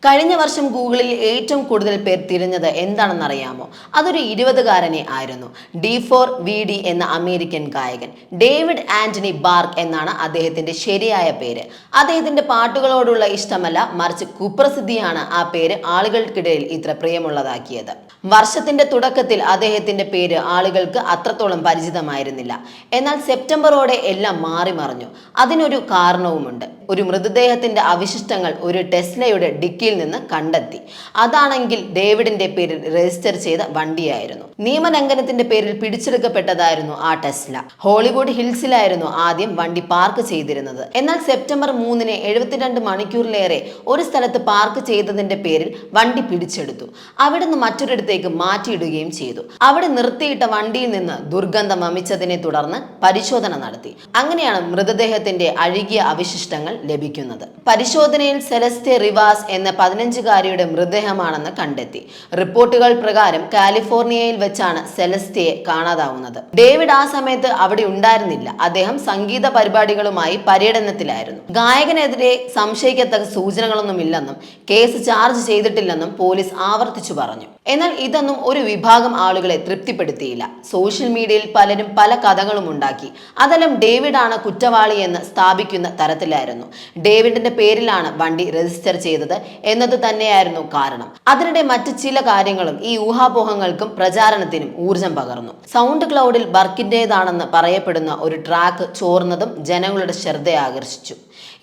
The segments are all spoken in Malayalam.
കഴിഞ്ഞ വർഷം ഗൂഗിളിൽ ഏറ്റവും കൂടുതൽ പേർ തിരഞ്ഞത് എന്താണെന്നറിയാമോ? അതൊരു 20-കാരനെ ആയിരുന്നു. D4VD എന്ന അമേരിക്കൻ ഗായകൻ. ഡേവിഡ് ആന്റണി ബാർക്ക് എന്നാണ് അദ്ദേഹത്തിന്റെ ശരിയായ പേര്. അദ്ദേഹത്തിന്റെ പാട്ടുകളോടുള്ള ഇഷ്ടമല്ല, മറിച്ച് കുപ്രസിദ്ധിയാണ് ആ പേര് ആളുകൾക്കിടയിൽ ഇത്ര പ്രിയമുള്ളതാക്കിയത്. വർഷത്തിന്റെ തുടക്കത്തിൽ അദ്ദേഹത്തിന്റെ പേര് ആളുകൾക്ക് അത്രത്തോളം പരിചിതമായിരുന്നില്ല. എന്നാൽ സെപ്റ്റംബറോടെ എല്ലാം മാറി മറിഞ്ഞു. അതിനൊരു കാരണവുമുണ്ട്. ഒരു മൃതദേഹത്തിന്റെ അവശിഷ്ടങ്ങൾ ഒരു ടെസ്ലയുടെ ഡിക്കിയിൽ നിന്ന് കണ്ടെത്തി. അതാണെങ്കിൽ ഡേവിഡിന്റെ പേരിൽ രജിസ്റ്റർ ചെയ്ത വണ്ടിയായിരുന്നു. നിയമലംഘനത്തിന്റെ പേരിൽ പിടിച്ചെടുക്കപ്പെട്ടതായിരുന്നു ആ ടെസ്ല. ഹോളിവുഡ് ഹിൽസിലായിരുന്നു ആദ്യം വണ്ടി പാർക്ക് ചെയ്തിരുന്നത്. എന്നാൽ സെപ്റ്റംബർ 3-ന് 72 മണിക്കൂറിലേറെ ഒരു സ്ഥലത്ത് പാർക്ക് ചെയ്തതിന്റെ പേരിൽ വണ്ടി പിടിച്ചെടുത്തു. അവിടുന്ന് മറ്റൊരിടത്തേക്ക് മാറ്റിയിടുകയും ചെയ്തു. അവിടെ നിർത്തിയിട്ട വണ്ടിയിൽ നിന്ന് ദുർഗന്ധം വമിച്ചതിനെ തുടർന്ന് പരിശോധന നടത്തി. അങ്ങനെയാണ് മൃതദേഹത്തിന്റെ അഴുകിയ അവശിഷ്ടങ്ങൾ ലഭിക്കുന്നത്. പരിശോധനയിൽ സെലസ്റ്റെ റിവാസ് എന്ന 15-കാരിയുടെ മൃതദേഹമാണെന്ന് കണ്ടെത്തി. റിപ്പോർട്ടുകൾ പ്രകാരം കാലിഫോർണിയയിൽ വെച്ചാണ് സെലസ്റ്റയെ കാണാതാവുന്നത്. ഡേവിഡ് ആ സമയത്ത് അവിടെ ഉണ്ടായിരുന്നില്ല. അദ്ദേഹം സംഗീത പരിപാടികളുമായി പര്യടനത്തിലായിരുന്നു. ഗായകനെതിരെ സംശയിക്കത്തക്ക സൂചനകളൊന്നുമില്ലെന്നും കേസ് ചാർജ് ചെയ്തിട്ടില്ലെന്നും പോലീസ് ആവർത്തിച്ചു പറഞ്ഞു. എന്നാൽ ഇതൊന്നും ഒരു വിഭാഗം ആളുകളെ തൃപ്തിപ്പെടുത്തിയില്ല. സോഷ്യൽ മീഡിയയിൽ പലരും പല കഥകളും ഉണ്ടാക്കി. അതെല്ലാം ഡേവിഡ് ആണ് കുറ്റവാളി എന്ന് സ്ഥാപിക്കുന്ന തരത്തിലായിരുന്നു. ഡേവിഡിന്റെ പേരിലാണ് വണ്ടി രജിസ്റ്റർ ചെയ്തത് എന്നത് തന്നെയായിരുന്നു കാരണം. അതിനിടെ മറ്റ് ചില കാര്യങ്ങളും ഈ ഊഹാപോഹങ്ങൾക്കും പ്രചാരണത്തിനും ഊർജം പകർന്നു. സൗണ്ട് ക്ലൗഡിൽ ബർക്കിന്റേതാണെന്ന് പറയപ്പെടുന്ന ഒരു ട്രാക്ക് ചോർന്നതും ജനങ്ങളുടെ ശ്രദ്ധയാകർഷിച്ചു.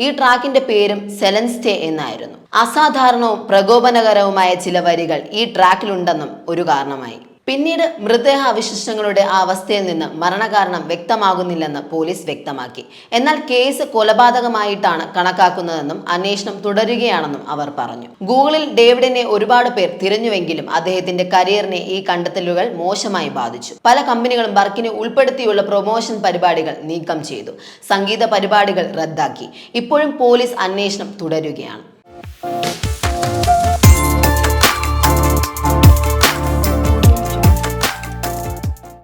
ഈ ട്രാക്കിന്റെ പേരും സെലൻസ്റ്റേ എന്നായിരുന്നു. അസാധാരണവും പ്രകോപനകരവുമായ ചില വരികൾ ഈ ട്രാക്കിലുണ്ടെന്നും ഒരു കാരണമായി. പിന്നീട് മൃതദേഹ അവശിഷ്ടങ്ങളുടെ ആ അവസ്ഥയിൽ നിന്ന് മരണകാരണം വ്യക്തമാകുന്നില്ലെന്ന് പോലീസ് വ്യക്തമാക്കി. എന്നാൽ കേസ് കൊലപാതകമായിട്ടാണ് കണക്കാക്കുന്നതെന്നും അന്വേഷണം തുടരുകയാണെന്നും അവർ പറഞ്ഞു. ഗൂഗിളിൽ ഡേവിഡിനെ ഒരുപാട് പേർ തിരഞ്ഞുവെങ്കിലും അദ്ദേഹത്തിന്റെ കരിയറിനെ ഈ കണ്ടെത്തലുകൾ മോശമായി ബാധിച്ചു. പല കമ്പനികളും ബർക്കിനെ ഉൾപ്പെടുത്തിയുള്ള പ്രൊമോഷൻ പരിപാടികൾ നീക്കം ചെയ്തു. സംഗീത പരിപാടികൾ റദ്ദാക്കി. ഇപ്പോഴും പോലീസ് അന്വേഷണം തുടരുകയാണ്.